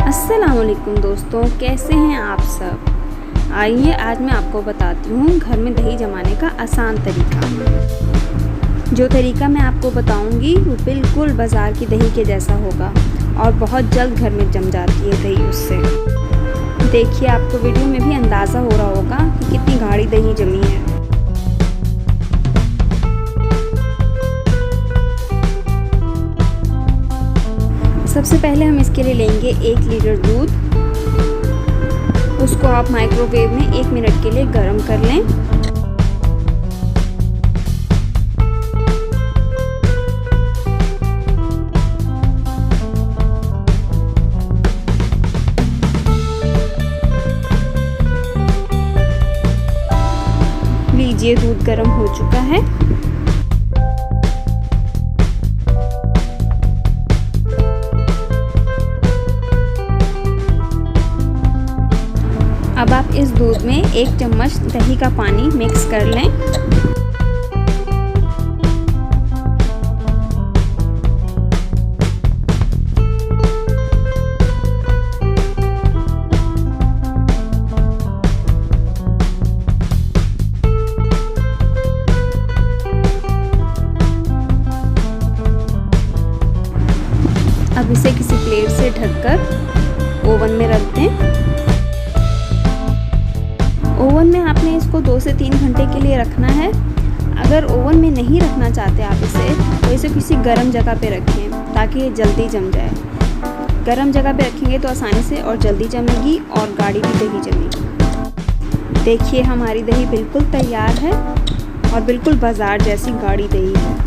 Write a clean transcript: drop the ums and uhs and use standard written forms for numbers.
अस्सलामुअलैकुम दोस्तों, कैसे हैं आप सब। आइए आज मैं आपको बताती हूँ घर में दही जमाने का आसान तरीका। जो तरीका मैं आपको बताऊँगी वो बिल्कुल बाज़ार की दही के जैसा होगा और बहुत जल्द घर में जम जाती है दही उससे। देखिए, आपको वीडियो में भी अंदाज़ा हो रहा होगा कि कितनी गाढ़ी दही जमी है। सबसे पहले हम इसके लिए लेंगे 1 लीटर दूध। उसको आप माइक्रोवेव में 1 मिनट के लिए गर्म कर लें। लीजिए, दूध गर्म हो चुका है। अब आप इस दूध में 1 चम्मच दही का पानी मिक्स कर लें। अब इसे किसी प्लेट से ढककर ओवन में रख दें। ओवन में आपने इसको 2 से 3 घंटे के लिए रखना है। अगर ओवन में नहीं रखना चाहते आप इसे, तो इसे किसी गर्म जगह पे रखें ताकि ये जल्दी जम जाए। गर्म जगह पे रखेंगे तो आसानी से और जल्दी जमेगी और गाढ़ी भी दही जमेगी। देखिए, हमारी दही बिल्कुल तैयार है और बिल्कुल बाज़ार जैसी गाढ़ी दही है।